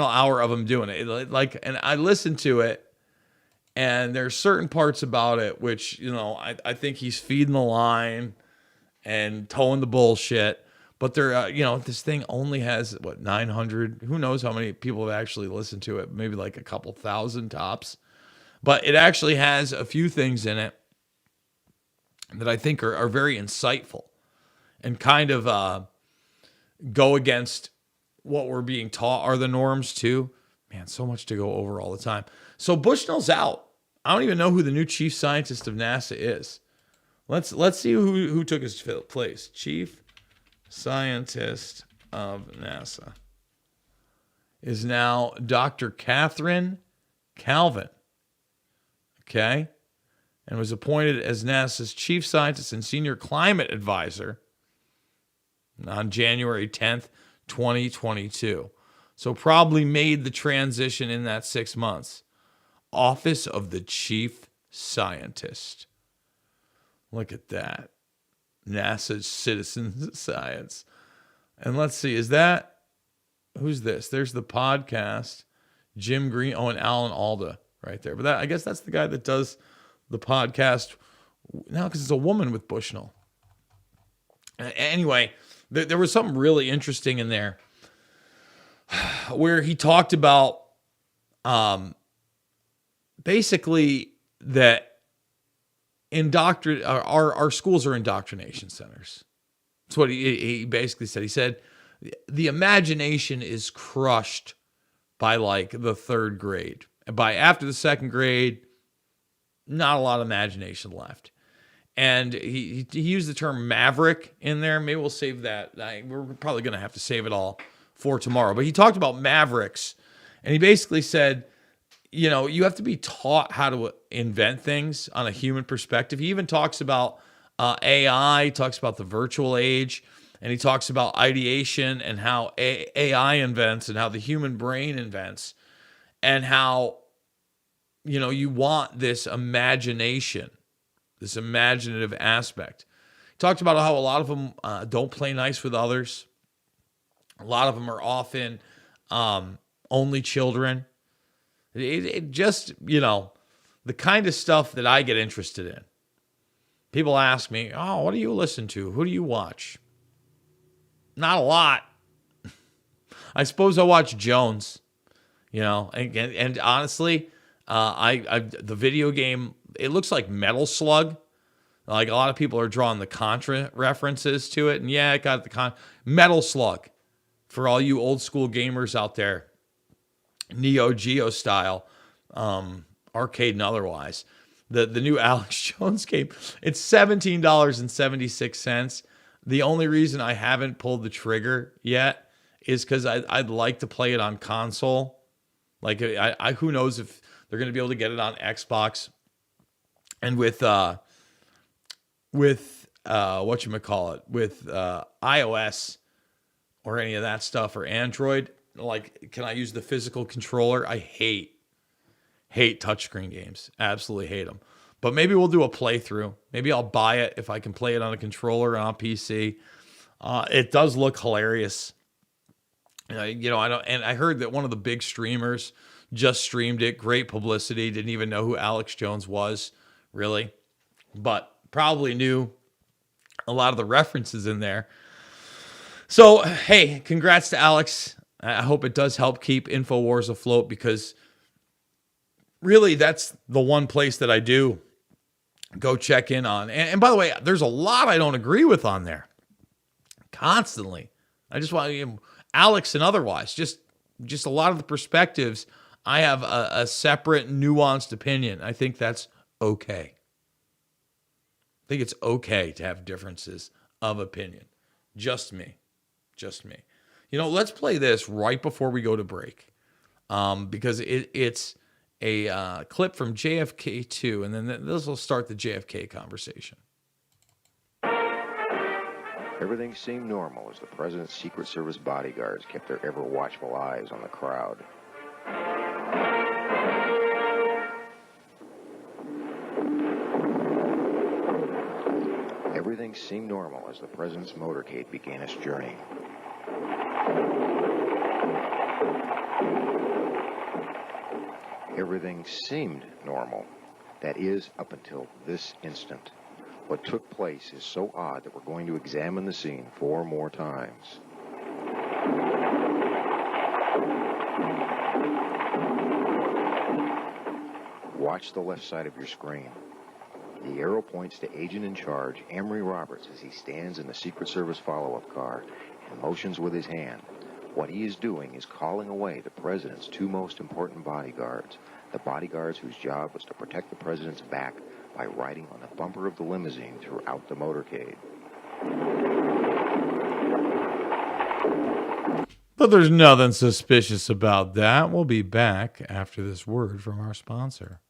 hour of him doing it. Like, and I listened to it, and there's certain parts about it which, you know, I think he's feeding the line and towing the bullshit. But they're, you know, this thing only has, 900? Who knows how many people have actually listened to it? Maybe like a couple thousand tops. But it actually has a few things in it that I think are very insightful and kind of go against what we're being taught are the norms too. Man, so much to go over all the time. So Bushnell's out. I don't even know who the new chief scientist of NASA is. Let's see who took his place. Chief scientist of NASA is now Dr. Catherine Calvin. Okay? And was appointed as NASA's chief scientist and senior climate advisor on January 10th, 2022. So probably made the transition in that 6 months. Office of the Chief Scientist. Look at that. NASA's Citizen Science. And let's see, who's this? There's the podcast, Jim Green, and Alan Alda right there. But I guess that's the guy that does the podcast now because it's a woman with Bushnell. Anyway, there was something really interesting in there where he talked about basically that our schools are indoctrination centers. That's what he basically said. He said the imagination is crushed by like the third grade. By after the second grade, not a lot of imagination left. And he used the term maverick in there. Maybe we'll save that. We're probably going to have to save it all for tomorrow. But he talked about mavericks. And he basically said, you know, you have to be taught how to invent things on a human perspective. He even talks about AI, he talks about the virtual age, and he talks about ideation and how AI invents and how the human brain invents and how, you know, you want this imagination, this imaginative aspect. He talked about how a lot of them don't play nice with others. A lot of them are often only children. It just, the kind of stuff that I get interested in. People ask me, oh, what do you listen to? Who do you watch? Not a lot. I suppose I watch Jones, and honestly, the video game, it looks like Metal Slug. Like a lot of people are drawing the Contra references to it. And yeah, it got the Metal Slug for all you old school gamers out there. Neo Geo style, arcade and otherwise. The new Alex Jones game, it's $17.76. The only reason I haven't pulled the trigger yet is because I'd like to play it on console. Like, who knows if they're going to be able to get it on Xbox and with whatchamacallit, with iOS or any of that stuff, or Android. Like, can I use the physical controller? I hate touchscreen games. Absolutely hate them. But maybe we'll do a playthrough. Maybe I'll buy it if I can play it on a controller and on PC. It does look hilarious. I don't, and I heard that one of the big streamers just streamed it. Great publicity. Didn't even know who Alex Jones was, really, but probably knew a lot of the references in there. So, hey, congrats to Alex. I hope it does help keep InfoWars afloat, because really that's the one place that I do go check in on. And by the way, there's a lot I don't agree with on there. Constantly. I just want Alex and otherwise, just a lot of the perspectives. I have a separate, nuanced opinion. I think that's okay. I think it's okay to have differences of opinion. Just me. Let's play this right before we go to break, because it's a clip from JFK 2, and then this will start the JFK conversation. Everything seemed normal as the president's Secret Service bodyguards kept their ever-watchful eyes on the crowd. Everything seemed normal as the president's motorcade began its journey. Everything seemed normal. That is, up until this instant. What took place is so odd that we're going to examine the scene 4 more times. Watch the left side of your screen. The arrow points to Agent in Charge, Emory Roberts, as he stands in the Secret Service follow-up car and motions with his hand. What he is doing is calling away the president's 2 most important bodyguards, the bodyguards whose job was to protect the president's back by riding on the bumper of the limousine throughout the motorcade. But there's nothing suspicious about that. We'll be back after this word from our sponsor.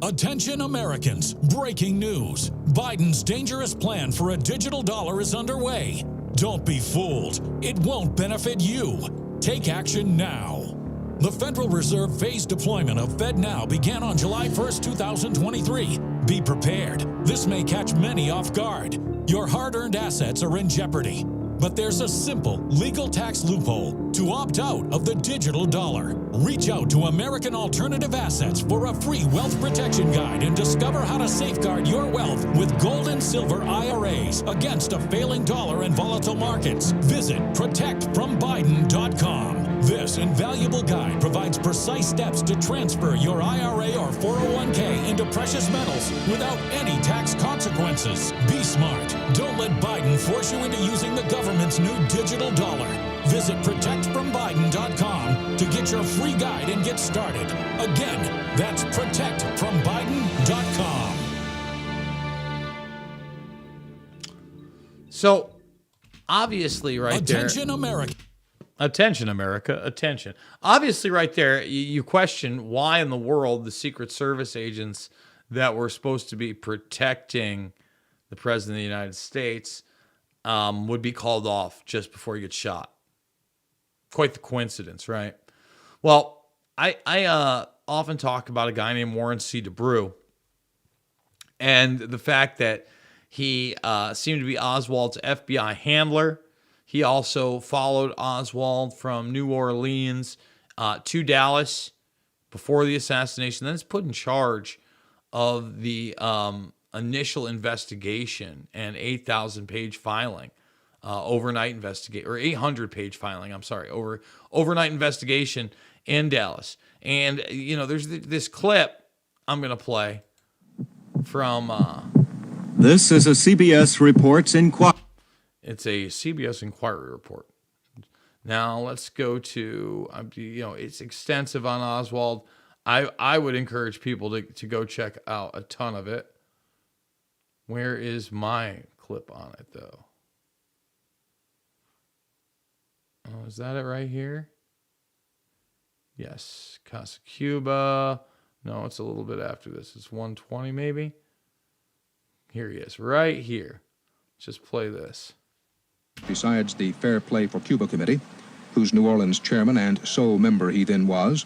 Attention Americans, breaking news. Biden's dangerous plan for a digital dollar is underway. Don't be fooled. It won't benefit you. Take action now. The Federal Reserve phased deployment of FedNow began on July 1st, 2023. Be prepared. This may catch many off guard. Your hard-earned assets are in jeopardy. But there's a simple legal tax loophole to opt out of the digital dollar. Reach out to American Alternative Assets for a free wealth protection guide and discover how to safeguard your wealth with gold and silver IRAs against a failing dollar and volatile markets. Visit protectfrombiden.com. This invaluable guide provides precise steps to transfer your IRA or 401k into precious metals without any tax consequences. Be smart. Don't let Biden force you into using the government's new digital dollar. Visit protectfrombiden.com to get your free guide and get started. Again, that's protectfrombiden.com. So, obviously right Attention, there... America. Attention, America. Attention. Obviously, right there, you question why in the world the Secret Service agents that were supposed to be protecting the President of the United States would be called off just before he gets shot. Quite the coincidence, right? Well, I often talk about a guy named Warren C. DeBrew and the fact that he seemed to be Oswald's FBI handler. He also followed Oswald from New Orleans to Dallas before the assassination. Then is put in charge of the initial investigation and 8,000-page filing, overnight investigation, or 800-page filing. I'm sorry, overnight investigation in Dallas. And there's this clip I'm going to play from. This is a CBS Reports Inquiry. It's a CBS Inquiry report. Now let's go to, it's extensive on Oswald. I would encourage people to go check out a ton of it. Where is my clip on it, though? Oh, is that it right here? Yes. Casa Cuba. No, it's a little bit after this. It's 120 maybe. Here he is, right here. Just play this. Besides the Fair Play for Cuba Committee, whose New Orleans chairman and sole member he then was,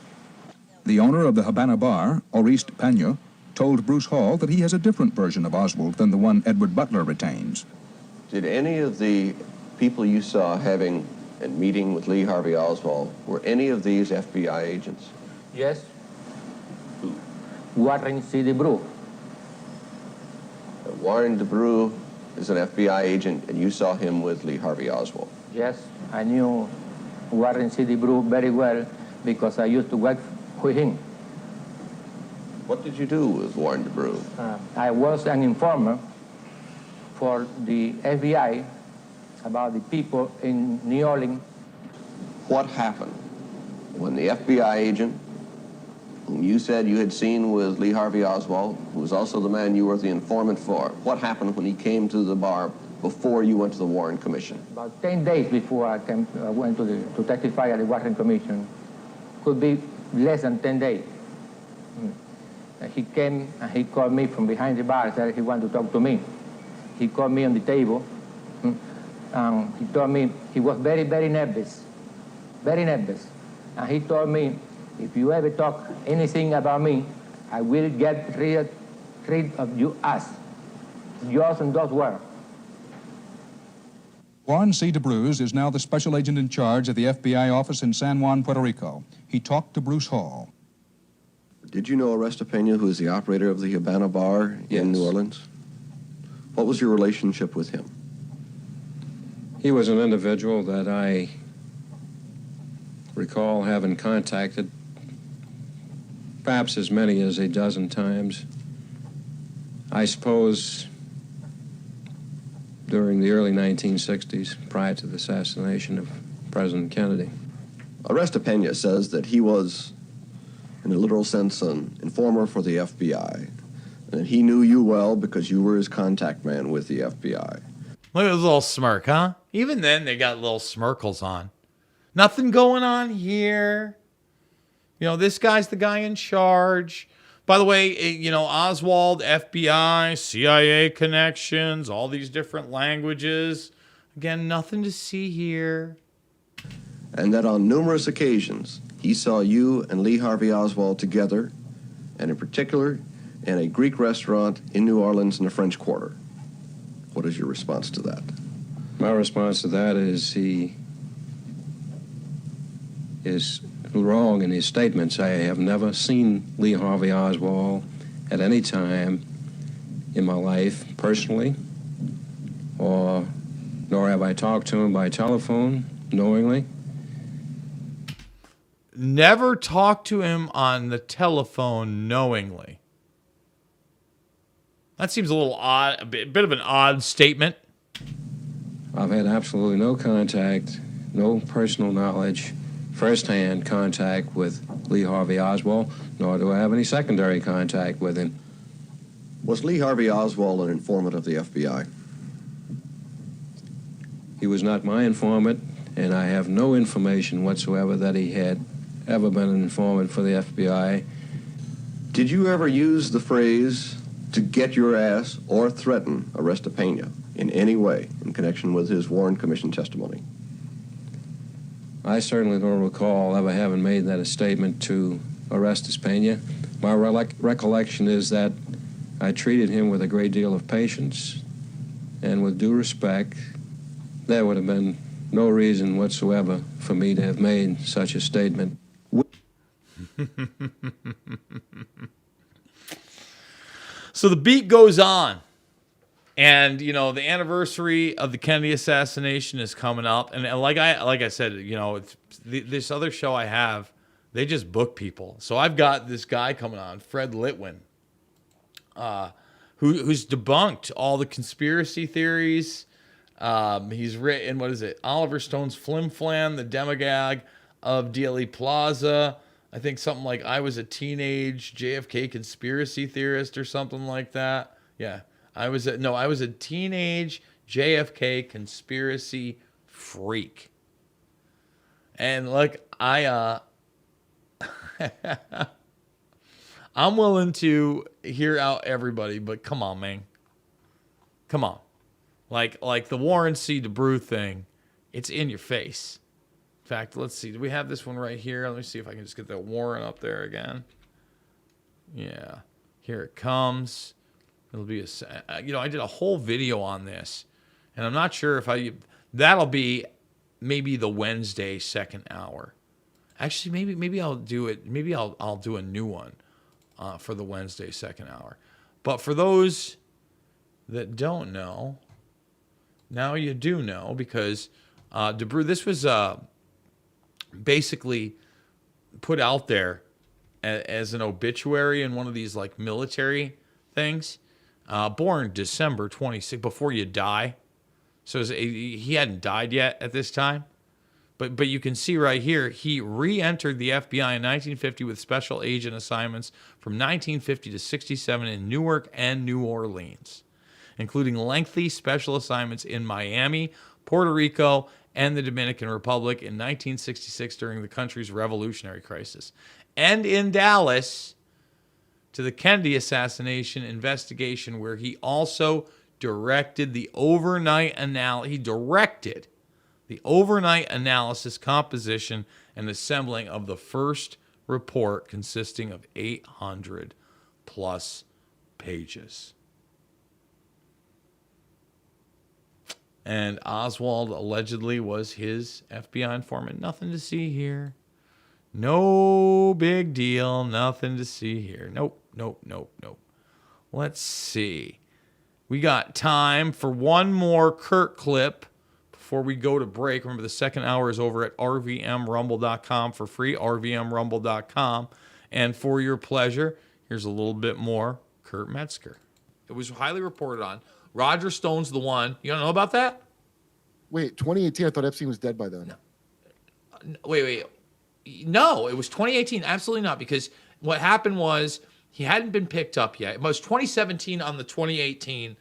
the owner of the Havana bar, Oriste Paño, told Bruce Hall that he has a different version of Oswald than the one Edward Butler retains. Did any of the people you saw having a meeting with Lee Harvey Oswald, were any of these FBI agents? Yes. Warren C. DeBrew. Warren DeBrew is an FBI agent, and you saw him with Lee Harvey Oswald? Yes, I knew Warren C. DeBrew very well because I used to work with him. What did you do with Warren DeBrew? I was an informer for the FBI about the people in New Orleans. What happened when the FBI agent, whom you said you had seen with Lee Harvey Oswald, who was also the man you were the informant for, what happened when he came to the bar before you went to the Warren Commission? About 10 days before I went to testify at the Warren Commission. Could be less than 10 days. He came and he called me from behind the bar and said he wanted to talk to me. He called me on the table. He told me he was very, very nervous. Very nervous. And he told me, if you ever talk anything about me, I will get rid of you as. Yours and those words. Warren C. DeBrew is now the special agent in charge of the FBI office in San Juan, Puerto Rico. He talked to Bruce Hall. Did you know Oreste Paño, who is the operator of the Havana bar in New Orleans? What was your relationship with him? He was an individual that I recall having contacted perhaps as many as a dozen times. I suppose during the early 1960s, prior to the assassination of President Kennedy. Oreste Paño says that he was, in a literal sense, an informer for the FBI, and that he knew you well because you were his contact man with the FBI. Look at this little smirk, huh? Even then, they got little smirkles on. Nothing going on here. This guy's the guy in charge. By the way, Oswald, FBI, CIA connections, all these different languages. Again, nothing to see here. And that on numerous occasions, he saw you and Lee Harvey Oswald together, and in particular, in a Greek restaurant in New Orleans in the French Quarter. What is your response to that? My response to that is he is wrong in his statements. I have never seen Lee Harvey Oswald at any time in my life personally, nor have I talked to him by telephone knowingly. Never talked to him on the telephone knowingly. That seems a little odd, a bit of an odd statement. I've had absolutely no contact, no personal knowledge, first-hand contact with Lee Harvey Oswald, nor do I have any secondary contact with him. Was Lee Harvey Oswald an informant of the FBI? He was not my informant, and I have no information whatsoever that he had ever been an informant for the FBI. Did you ever use the phrase, to get your ass, or threaten Oreste Paño in any way in connection with his Warren Commission testimony? I certainly don't recall ever having made that a statement to Oreste Paño. My recollection is that I treated him with a great deal of patience and with due respect. There would have been no reason whatsoever for me to have made such a statement. So the beat goes on. And, you know, the anniversary of the Kennedy assassination is coming up. And like I said, you know, it's this other show I have, they just book people. So I've got this guy coming on, Fred Litwin, who's debunked all the conspiracy theories. He's written, what is it? Oliver Stone's Flim Flam, the demagogue of Dealey Plaza. I think something like I was a teenage JFK conspiracy theorist or something like that. Yeah. I was a teenage JFK conspiracy freak. And like I'm willing to hear out everybody, but come on, man. Come on. Like the Warren C. DeBrew thing, it's in your face. In fact, let's see. Do we have this one right here? Let me see if I can just get that Warren up there again. Yeah. Here it comes. It'll be I did a whole video on this, and I'm not sure if that'll be maybe the Wednesday second hour. Actually, maybe I'll do it. Maybe I'll do a new one for the Wednesday second hour. But for those that don't know, now you do know, because DeBrew, this was basically put out there as an obituary in one of these like military things. Born December 26th, before you die. So he hadn't died yet at this time. But you can see right here, he re-entered the FBI in 1950 with special agent assignments from 1950 to 67 in Newark and New Orleans, including lengthy special assignments in Miami, Puerto Rico, and the Dominican Republic in 1966 during the country's revolutionary crisis, and in Dallas to the Kennedy assassination investigation, where he also directed the overnight analysis. He directed the overnight analysis, composition, and assembling of the first report, consisting of 800 plus pages. And Oswald allegedly was his FBI informant. Nothing to see here. No big deal. Nothing to see here. Nope. Let's see. We got time for one more Kurt clip before we go to break. Remember, the second hour is over at rvmrumble.com for free, rvmrumble.com. And for your pleasure, here's a little bit more Kurt Metzger. It was highly reported on. Roger Stone's the one. You don't know about that? Wait, 2018, I thought Epstein was dead by then. No. Wait. No, it was 2018. Absolutely not, because what happened was he hadn't been picked up yet. It was 2017 on the 2018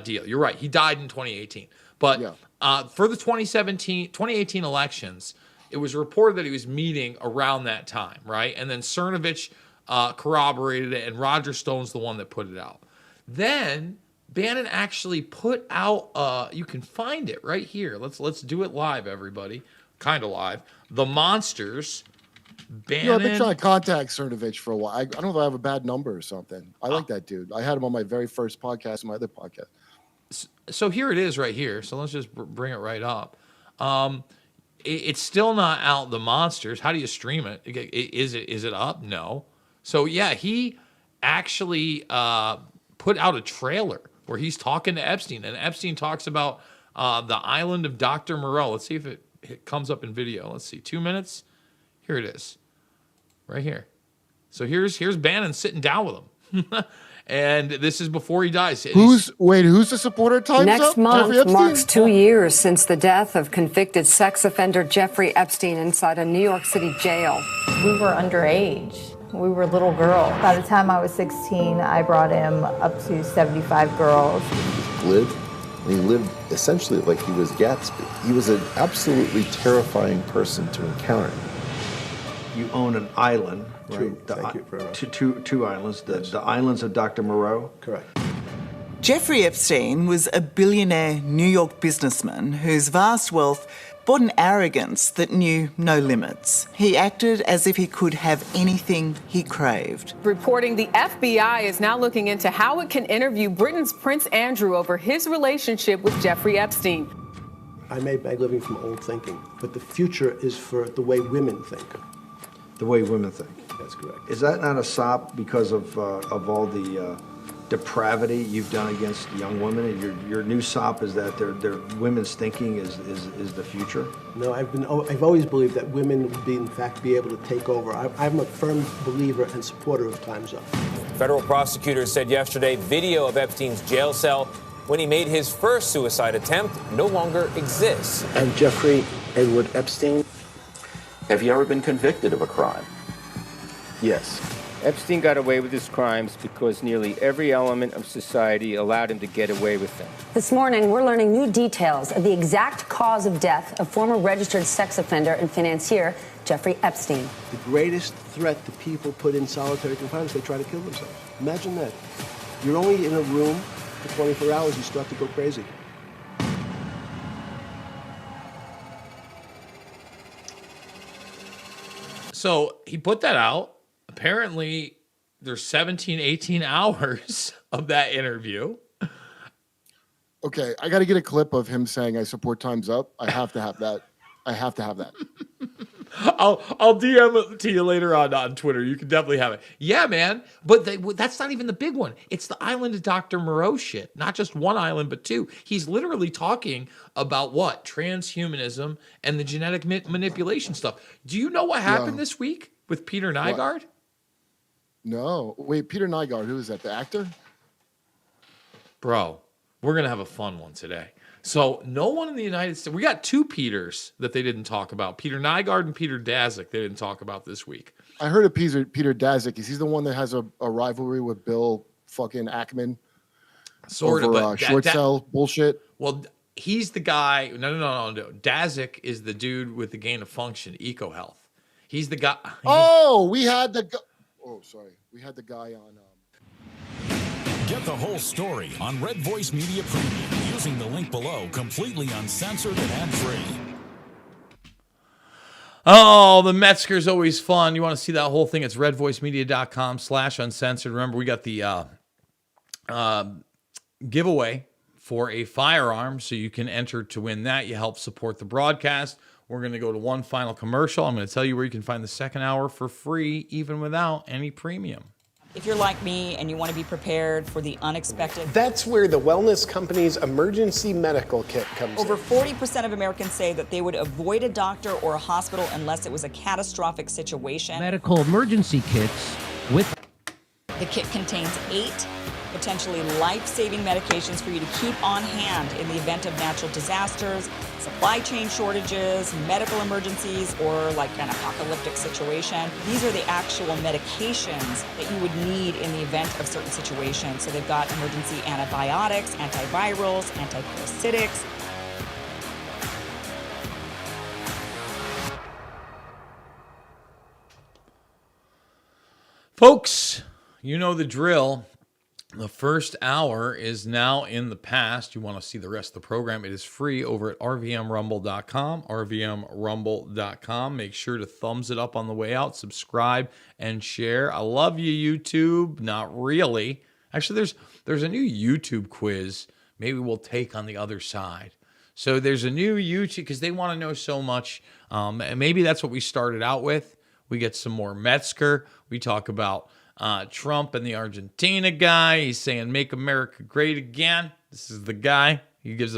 deal. You're right. He died in 2018. But for the 2018 elections, it was reported that he was meeting around that time, right? And then Cernovich corroborated it, and Roger Stone's the one that put it out. Then Bannon actually put out, you can find it right here. Let's do it live, everybody. Kind of live. The Monsters. Bannon. I've been trying to contact Cernovich for a while. I don't know if I have a bad number or something. I like that dude. I had him on my very first podcast and my other podcast. So here it is right here. So let's just bring it right up. It's still not out, The Monsters. How do you stream it? Is it up? No. So yeah, he actually put out a trailer where he's talking to Epstein, and Epstein talks about the island of Dr. Moreau. Let's see if it comes up in video. Let's see, 2 minutes. Here it is, right here. So here's Bannon sitting down with him, and this is before he dies. Who's the supporter? Time's Next up? month marks 2 years since the death of convicted sex offender Jeffrey Epstein inside a New York City jail. We were underage. We were little girls. By the time I was 16, I brought him up to 75 girls. He lived essentially like he was Gatsby. He was an absolutely terrifying person to encounter. You own an island, right? Thank you very much. Two islands, the islands of Dr. Moreau. Correct. Jeffrey Epstein was a billionaire New York businessman whose vast wealth brought an arrogance that knew no limits. He acted as if he could have anything he craved. Reporting the FBI is now looking into how it can interview Britain's Prince Andrew over his relationship with Jeffrey Epstein. I made my living from old thinking, but the future is for the way women think. The way women think. That's correct. Is that not a sop because of all the depravity you've done against young women? And your new sop is that their women's thinking is the future? No, I've always believed that women would in fact be able to take over. I'm a firm believer and supporter of Time's Up. Federal prosecutors said yesterday video of Epstein's jail cell when he made his first suicide attempt no longer exists. I'm Jeffrey Edward Epstein. Have you ever been convicted of a crime? Yes. Epstein got away with his crimes because nearly every element of society allowed him to get away with them. This morning, we're learning new details of the exact cause of death of former registered sex offender and financier Jeffrey Epstein. The greatest threat to people put in solitary confinement is they try to kill themselves. Imagine that. You're only in a room for 24 hours, you start to go crazy. So he put that out. Apparently, there's 17, 18 hours of that interview. Okay, I got to get a clip of him saying, I support Time's Up. I have to have that. I have to have that. I'll DM it to you later on Twitter. You can definitely have it. Yeah, man. But that's not even the big one. It's the Island of Dr. Moreau shit. Not just one island, but two. He's literally talking about what? Transhumanism and the genetic manipulation stuff. Do you know what happened this week with Peter Nygard? No. Wait, Peter Nygard, who is that? The actor? Bro, we're going to have a fun one today. So no one in the United States, we got two Peters that they didn't talk about. Peter Nygard and Peter Daszak they didn't talk about this week. I heard of Peter Daszak. Is he the one that has a rivalry with Bill fucking Ackman? Sort of, but short sell bullshit? Well, he's the guy. No. Daszak is the dude with the gain of function, EcoHealth. He's the guy. We had the guy on. Get the whole story on Red Voice Media Premium using the link below, completely uncensored and ad-free. Oh, the Metzger's always fun. You want to see that whole thing? It's redvoicemedia.com/uncensored. Remember, we got the giveaway for a firearm, so you can enter to win that. You help support the broadcast. We're going to go to one final commercial. I'm going to tell you where you can find the second hour for free, even without any premium. If you're like me and you want to be prepared for the unexpected, that's where the Wellness Company's emergency medical kit comes over in. 40% of Americans say that they would avoid a doctor or a hospital unless it was a catastrophic situation. Medical emergency kits with... The kit contains 8 potentially life-saving medications for you to keep on hand in the event of natural disasters, supply chain shortages, medical emergencies, or like an apocalyptic situation. These are the actual medications that you would need in the event of certain situations. So they've got emergency antibiotics, antivirals, antiparasitics. Folks, you know the drill. The first hour is now in the past. You want to see the rest of the program, it is free over at rvmrumble.com, rvmrumble.com. Make sure to thumbs it up on the way out, subscribe, and share. I love you, YouTube. Not really. Actually, there's a new YouTube quiz maybe we'll take on the other side. So there's a new YouTube, because they want to know so much. And maybe that's what we started out with. We get some more Metzger. We talk about Trump and the Argentina guy. He's saying, make America great again. This is the guy. He gives a